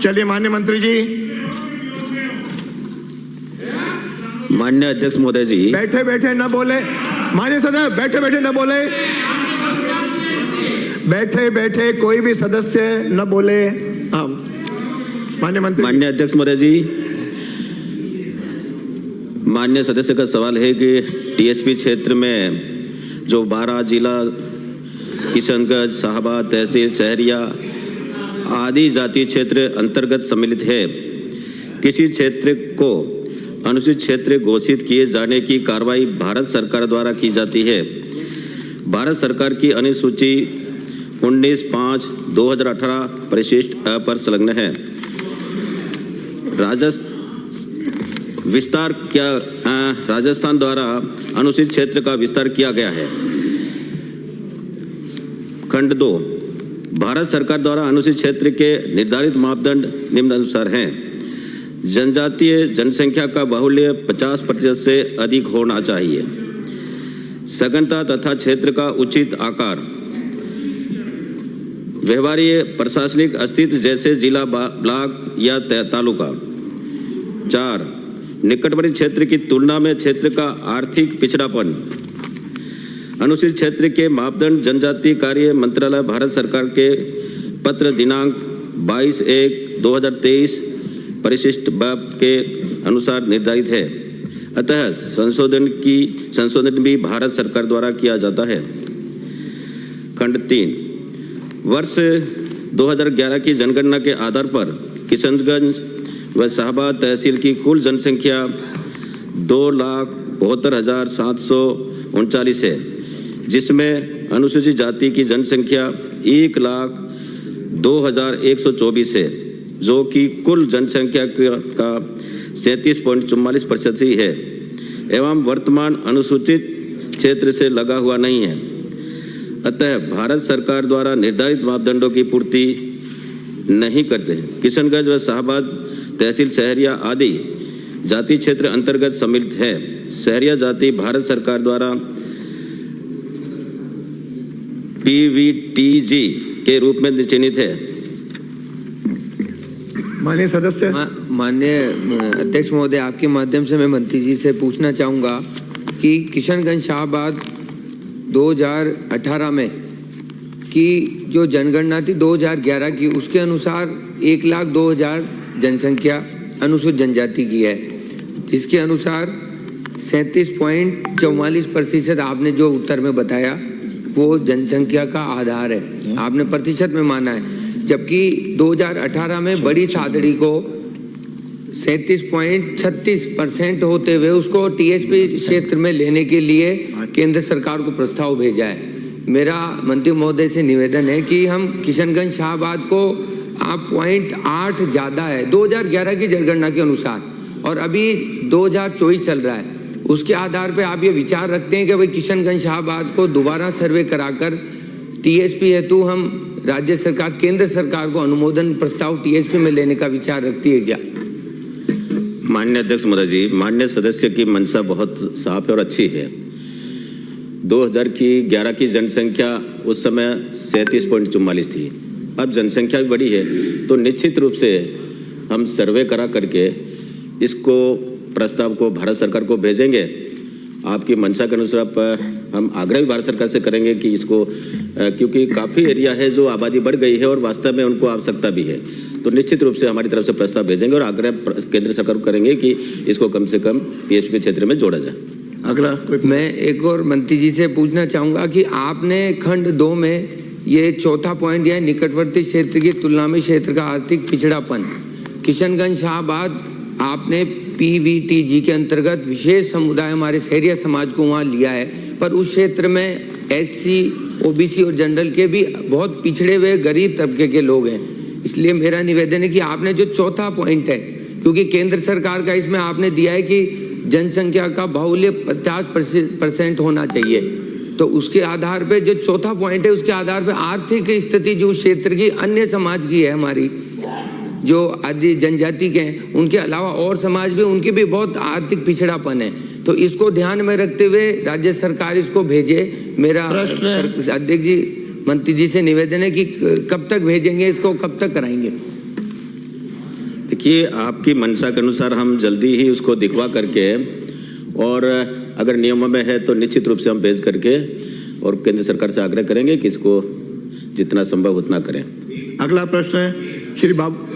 चलिए माननीय मंत्री जी। माननीय अध्यक्ष महोदय जी, बैठे बैठे न बोले। माननीय सदस्य बैठे बैठे न बोले। बैठे बैठे कोई भी सदस्य न बोले। हाँ माननीय मंत्री। माननीय अध्यक्ष महोदय जी, माननीय सदस्य का सवाल है कि टीएसपी क्षेत्र में जो 12 जिला किशनगंज, शाहबाद, तहसील, शहरिया आदि जातीय क्षेत्र अंतर्गत सम्मिलित है, किसी क्षेत्र को अनुसूचित क्षेत्र घोषित किए जाने की कार्रवाई भारत सरकार द्वारा की जाती है। भारत सरकार की अनुसूची 19/5/2018 परिशिष्ट अ पर संलग्न है। राजस्थान द्वारा अनुसूचित क्षेत्र का विस्तार किया गया है। खंड 2, भारत सरकार द्वारा अनुसूचित क्षेत्र के निर्धारित मापदंड निम्नानुसार हैं। जनजातीय जनसंख्या का बाहुल्य 50% से अधिक होना चाहिए। सघनता तथा क्षेत्र का उचित आकार, व्यवहार्य प्रशासनिक अस्तित्व जैसे जिला, ब्लॉक या तालुका। 4, निकटवर्ती क्षेत्र की तुलना में क्षेत्र का आर्थिक पिछड़ापन। अनुसूचित क्षेत्र के मापदंड जनजातीय कार्य मंत्रालय भारत सरकार के पत्र दिनांक 22/1/2023 परिशिष्ट ब के अनुसार निर्धारित है। अतः संशोधन भी भारत सरकार द्वारा किया जाता है। खंड 3, वर्ष 2011 की जनगणना के आधार पर किशनगंज व शाहबाद तहसील की कुल जनसंख्या 2,72,739 है, जिसमें अनुसूचित जाति की जनसंख्या 1,02,124 है, जो कि कुल जनसंख्या का 37.44% ही है एवं वर्तमान अनुसूचित क्षेत्र से लगा हुआ नहीं है। अतः भारत सरकार द्वारा निर्धारित मापदंडों की पूर्ति नहीं करते हैं। किशनगंज व शाहबाद तहसील शहरिया आदि जाति क्षेत्र अंतर्गत सम्मिलित है। शहरिया जाति भारत सरकार द्वारा पीवीटीजी के रूप में चिन्हित है। माननीय सदस्य। माननीय अध्यक्ष महोदय, आपके माध्यम से मैं मंत्री जी से पूछना चाहूँगा कि किशनगंज शाहबाद 2018 में की जो जनगणना थी 2011 की, उसके अनुसार 1,02,000 जनसंख्या अनुसूचित जनजाति की है, जिसके अनुसार 37.44% आपने जो उत्तर में बताया वो जनसंख्या का आधार है, आपने प्रतिशत में माना है। जबकि 2018 में बड़ी सादड़ी को 37.36% होते हुए उसको टीएसपी क्षेत्र में लेने के लिए केंद्र सरकार को प्रस्ताव भेजा है। मेरा मंत्री महोदय से निवेदन है कि हम किशनगंज शाहबाद को आप 0.8 ज़्यादा है 2011 की जनगणना के अनुसार, और अभी 2024 चल रहा है, उसके आधार पे आप ये विचार रखते हैं कि भाई किशनगंज शाहबाद को दोबारा सर्वे कराकर टीएसपी हेतु हम राज्य सरकार केंद्र सरकार को अनुमोदन प्रस्ताव टीएसपी में लेने का विचार रखती है क्या? माननीय अध्यक्ष महोदय जी, माननीय सदस्य की मंशा बहुत साफ और अच्छी है। 2011 की जनसंख्या उस समय 37.44 थी। अब जनसंख्या भी बड़ी है, तो निश्चित रूप से हम सर्वे करा करके इसको प्रस्ताव को भारत सरकार को भेजेंगे। आपकी मंशा के अनुसार हम आग्रह भी भारत सरकार से करेंगे कि इसको, क्योंकि काफ़ी एरिया है जो आबादी बढ़ गई है और वास्तव में उनको आवश्यकता भी है, तो निश्चित रूप से हमारी तरफ से प्रस्ताव भेजेंगे और आग्रह केंद्र सरकार को करेंगे कि इसको कम से कम टीएसपी क्षेत्र में जोड़ा जाए। अगला मैं एक और मंत्री जी से पूछना चाहूँगा कि आपने खंड 2 में ये चौथा पॉइंट दिया है, निकटवर्ती क्षेत्र की तुलना में क्षेत्र का आर्थिक पिछड़ापन। किशनगंज शाहबाद आपने पीवीटीजी के अंतर्गत विशेष समुदाय हमारे शहरिया समाज को वहाँ लिया है, पर उस क्षेत्र में एससी, ओबीसी और जनरल के भी बहुत पिछड़े हुए गरीब तबके के लोग हैं। इसलिए मेरा निवेदन है कि आपने जो चौथा पॉइंट है, क्योंकि केंद्र सरकार का इसमें आपने दिया है कि जनसंख्या का बाहुल्य 50% होना चाहिए, तो उसके आधार पे जो चौथा पॉइंट है उसके आधार पे आर्थिक स्थिति जो क्षेत्र की अन्य समाज की है, हमारी जो आदि जनजाति के हैं, उनके अलावा और समाज भी, उनकी भी बहुत आर्थिक पिछड़ापन है, तो इसको ध्यान में रखते हुए राज्य सरकार इसको भेजे। मेरा अध्यक्ष जी, मंत्री जी से निवेदन है कि कब तक भेजेंगे इसको, कब तक कराएंगे? देखिए, आपकी मंशा के अनुसार हम जल्दी ही उसको दिखवा करके, और अगर नियमों में है तो निश्चित रूप से हम भेज करके और केंद्र सरकार से आग्रह करेंगे कि इसको जितना संभव उतना करें। अगला प्रश्न है श्री बाबू